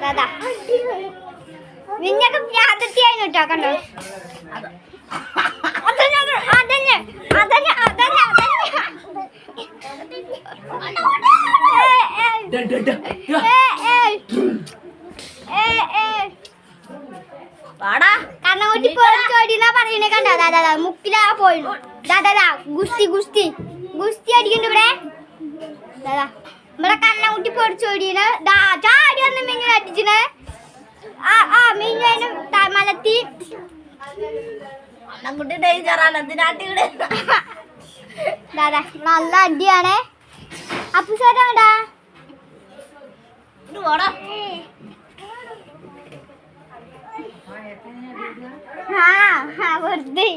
ദാദാ നിന്നൊക്കെ യാത്രയായി കേട്ടോ കണ്ടോ അതന്നെ അതന്നെ അതന്നെ അതന്നെ കണ്ണൂട്ടി പോടിന്നാ പറയണേ കണ്ടോ ദാദാ മുക്കിലാ പോയി ദാദാ ഗുസ്തി ഗുസ്തി ഗുസ്തി അടിക്കണ്ട ഇവിടെ ദാദാ ഇവിടെ കണ്ണൂട്ടി പൊടിച്ചോടിയാണ് ചാടി വന്ന് മിന്നു അടിച്ചിന് മിന്നു മലത്തി ദാദാ നല്ല അടിയാണേ അപ്പു ചേട്ടാ വെറുതെ